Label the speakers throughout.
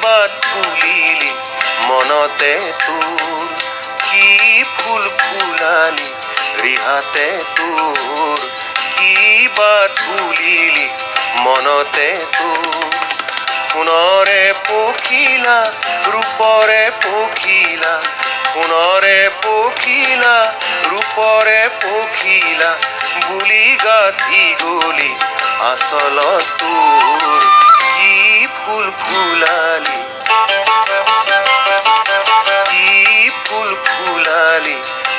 Speaker 1: বাট ফুলিলি মনতে তোৰ কি ফুল ফুলালি ৰিহাতে তোৰ কি বাট ফুলিলি মনতে তোৰ সোণৰে পখিলা ৰূপৰে পখিলা সোণৰে পখিলা ৰূপৰে পখিলা বুলি গাঁঠি গলি আচলত তোৰ কি ফুল ফুলালি কি ফুল ফুলালি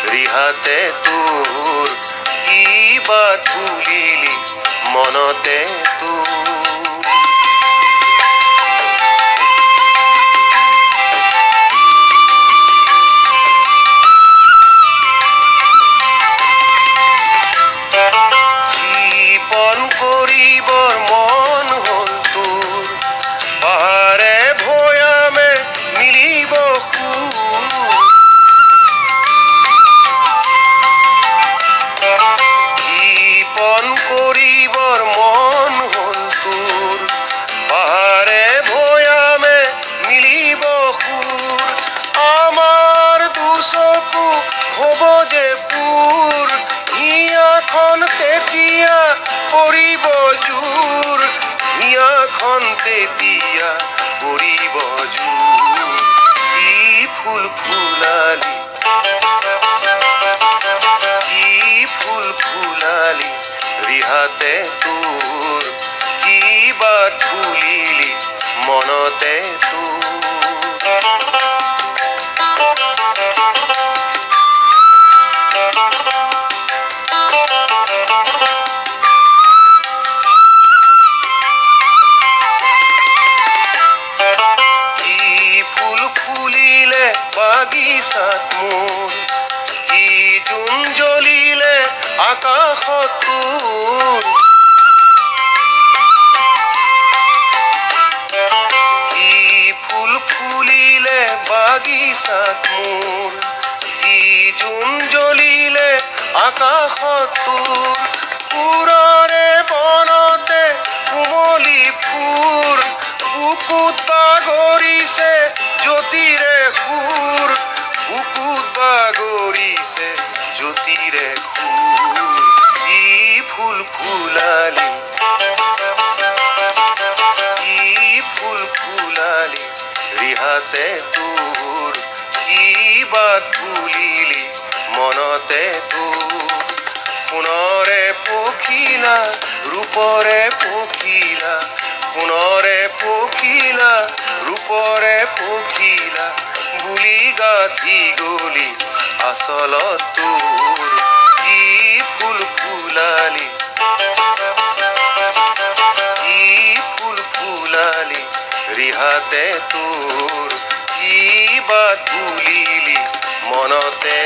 Speaker 1: ৰিহাতে তোৰ কি বাট ফুলিলি মনতে তোৰ কৰিবৰ মন হ'ল তোৰ পাহাৰে ভৈয়ামে মিলিব কৃপণ কৰিবৰ মন হ'ল তোৰ পাহাৰে ভৈয়ামে মিলিব সুৰ আমাৰ দুচকু হ'ব যে পুৰ হিয়াখন তেতিয়া পৰিব জোৰ হিয়াখন তেতিয়া পৰিব জোৰ কি ফুল ফুলালি কি ফুল ফুলালি ৰিহাতে তোৰ কি বাট ফুলিলি মনতে তোৰ বাগিচাত মোৰ কি জোন জ্বলিলে আকাশত তোৰ কি ফুল ফুলিলে বাগিচাত মোৰ কি জোন জ্বলিলে আকাশত তোৰ ফুৰৰে বনতে কুমলী ফুৰ বুকুত বাগৰিছে জ্যোতিৰে সুৰ বুকুত বাগৰিছে জ্যোতিৰে সুৰ কি ফুল ফুলালি কি ফুল ফুলালি ৰিহাতে তোৰ কি বাট ফুলিলি মনতে তোৰ সোণৰে পখিলা ৰূপৰে পখিলা সোণৰে পখিলা ৰূপৰে পখিলা বুলি গাঁঠি গলি আচলত তোৰ কি ফুল ফুলালি কি ফুল ফুলালি ৰিহাতে তোৰ কি বাট ফুলিলি মনতে